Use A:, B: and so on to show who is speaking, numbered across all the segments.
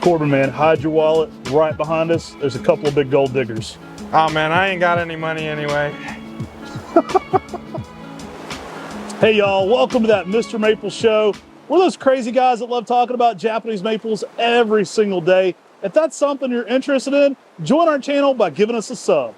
A: Corbin, man, hide your wallet. Right behind us, there's a couple of big gold diggers.
B: Oh man, I ain't got any money anyway.
A: Hey y'all, welcome to that Mr. Maple show. We're those crazy guys that love talking about Japanese maples every single day. If that's something you're interested in, join our channel by giving us a sub.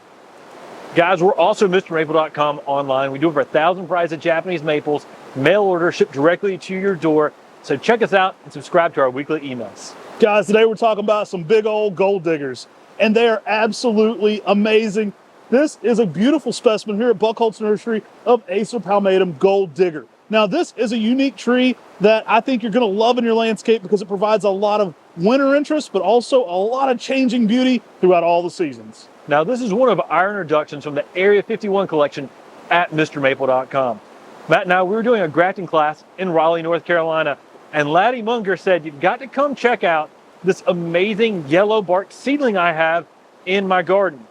C: Guys, we're also MrMaple.com online. We do over 1,000 varieties of Japanese maples, mail order shipped directly to your door. So check us out and subscribe to our weekly emails.
A: Guys, today we're talking about some big old gold diggers, and they are absolutely amazing. This is a beautiful specimen here at Buckholz Nursery of Acer palmatum gold digger. Now, this is a unique tree that I think you're going to love in your landscape because it provides a lot of winter interest, but also a lot of changing beauty throughout all the seasons.
C: Now, this is one of our introductions from the Area 51 collection at MrMaple.com. Matt and I, we were doing a grafting class in Raleigh, North Carolina, and Laddie Munger said, you've got to come check out this amazing yellow bark seedling I have in my garden.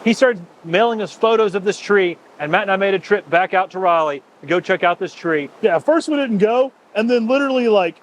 C: He started mailing us photos of this tree, and Matt and I made a trip back out to Raleigh to go check out this tree.
A: Yeah, at first we didn't go, and then literally like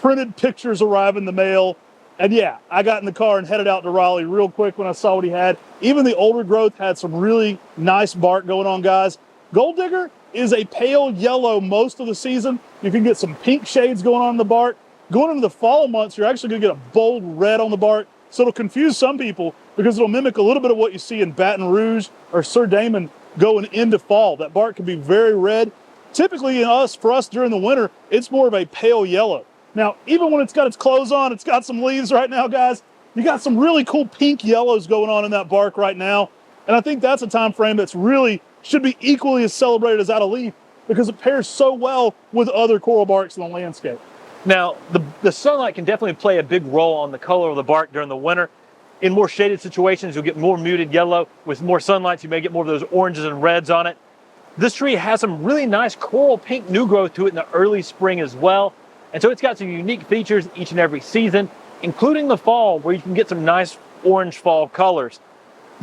A: printed pictures arrive in the mail. And yeah, I got in the car and headed out to Raleigh real quick when I saw what he had. Even the older growth had some really nice bark going on, guys. Gold digger is a pale yellow most of the season. You can get some pink shades going on in the bark. Going into the fall months, you're actually gonna get a bold red on the bark. So it'll confuse some people because it'll mimic a little bit of what you see in Baton Rouge or Sir Damon going into fall. That bark can be very red. Typically for us during the winter, it's more of a pale yellow. Now, even when it's got its clothes on, it's got some leaves right now, guys. You got some really cool pink yellows going on in that bark right now. And I think that's a time frame that's really should be equally as celebrated as out of leaf because it pairs so well with other coral barks in the landscape.
C: Now, the sunlight can definitely play a big role on the color of the bark during the winter. In more shaded situations, you'll get more muted yellow. With more sunlight, you may get more of those oranges and reds on it. This tree has some really nice coral pink new growth to it in the early spring as well. And so it's got some unique features each and every season, including the fall, where you can get some nice orange fall colors.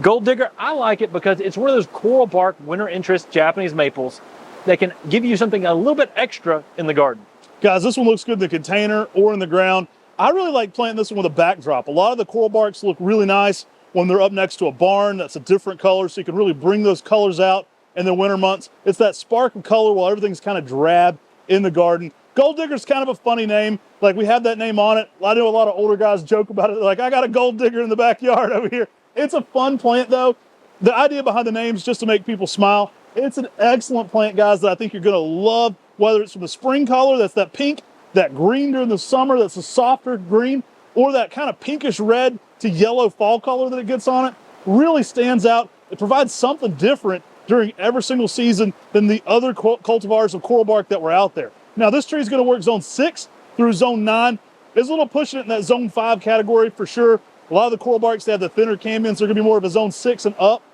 C: Gold digger, I like it because it's one of those coral bark winter interest Japanese maples that can give you something a little bit extra in the garden.
A: Guys, this one looks good in the container or in the ground. I really like planting this one with a backdrop. A lot of the coral barks look really nice when they're up next to a barn that's a different color, so you can really bring those colors out in the winter months. It's that spark of color while everything's kind of drab in the garden. Gold digger's kind of a funny name. Like, we have that name on it. I know a lot of older guys joke about it. They're like, I got a gold digger in the backyard over here. It's a fun plant, though. The idea behind the name is just to make people smile. It's an excellent plant, guys, that I think you're going to love, whether it's from the spring color, that's that pink, that green during the summer, that's a softer green, or that kind of pinkish red to yellow fall color that it gets on it. Really stands out. It provides something different during every single season than the other cultivars of coral bark that were out there. Now, this tree is going to work zone 6 through zone 9. It's a little pushing it in that zone 5 category for sure. A lot of the coral barks, they have the thinner canyons. They're going to be more of a zone 6 and up.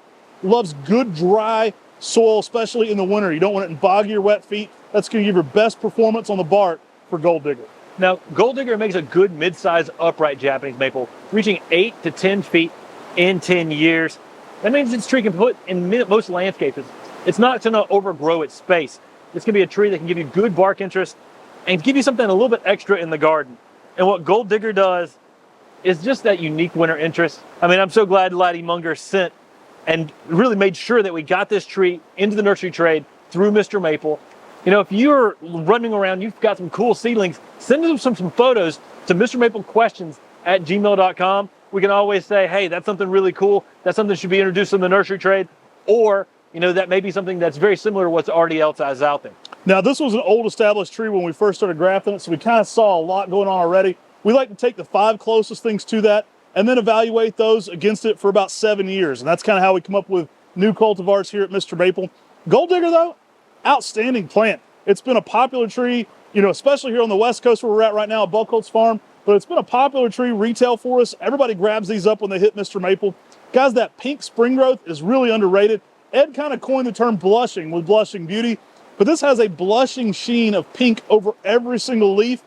A: Loves good dry soil, especially in the winter. You don't want it in boggy or wet feet. That's going to give your best performance on the bark for gold digger.
C: Now, gold digger makes a good mid-sized upright Japanese maple, reaching 8 to 10 feet in 10 years. That means this tree can put in most landscapes. It's not going to overgrow its space. This can be a tree that can give you good bark interest and give you something a little bit extra in the garden. And what gold digger does is just that unique winter interest. I mean, I'm so glad Laddie Munger sent and really made sure that we got this tree into the nursery trade through Mr. Maple. You know, if you're running around, you've got some cool seedlings, send us some photos to MrMapleQuestions@gmail.com. We can always say, hey, that's something really cool. That's something that should be introduced in the nursery trade. Or, you know, that may be something that's very similar to what's already else out there.
A: Now, this was an old established tree when we first started grafting it, so we kind of saw a lot going on already. We like to take the 5 closest things to that and then evaluate those against it for about 7 years. And that's kind of how we come up with new cultivars here at Mr. Maple. Gold digger, though, outstanding plant. It's been a popular tree, you know, especially here on the West Coast where we're at right now at Buckholz Farm. But it's been a popular tree retail for us. Everybody grabs these up when they hit Mr. Maple. Guys, that pink spring growth is really underrated. Ed kind of coined the term blushing with Blushing Beauty, but this has a blushing sheen of pink over every single leaf.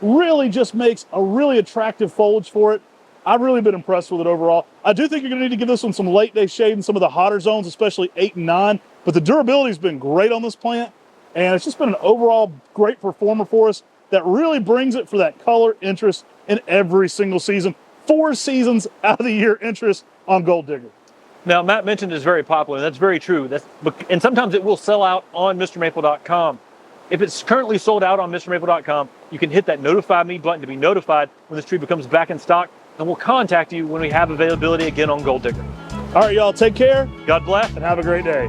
A: Really just makes a really attractive foliage for it. I've really been impressed with it overall. I do think you're going to need to give this one some late day shade in some of the hotter zones, especially 8 and 9, but the durability has been great on this plant, and it's just been an overall great performer for us that really brings it for that color interest in every single season. 4 seasons out of the year interest on Gold Digger.
C: Now, Matt mentioned it's very popular, and that's very true. And sometimes it will sell out on MrMaple.com. If it's currently sold out on MrMaple.com, you can hit that notify me button to be notified when this tree becomes back in stock, and we'll contact you when we have availability again on Gold Digger.
A: All right, y'all, take care
C: God bless.
A: and have a great day.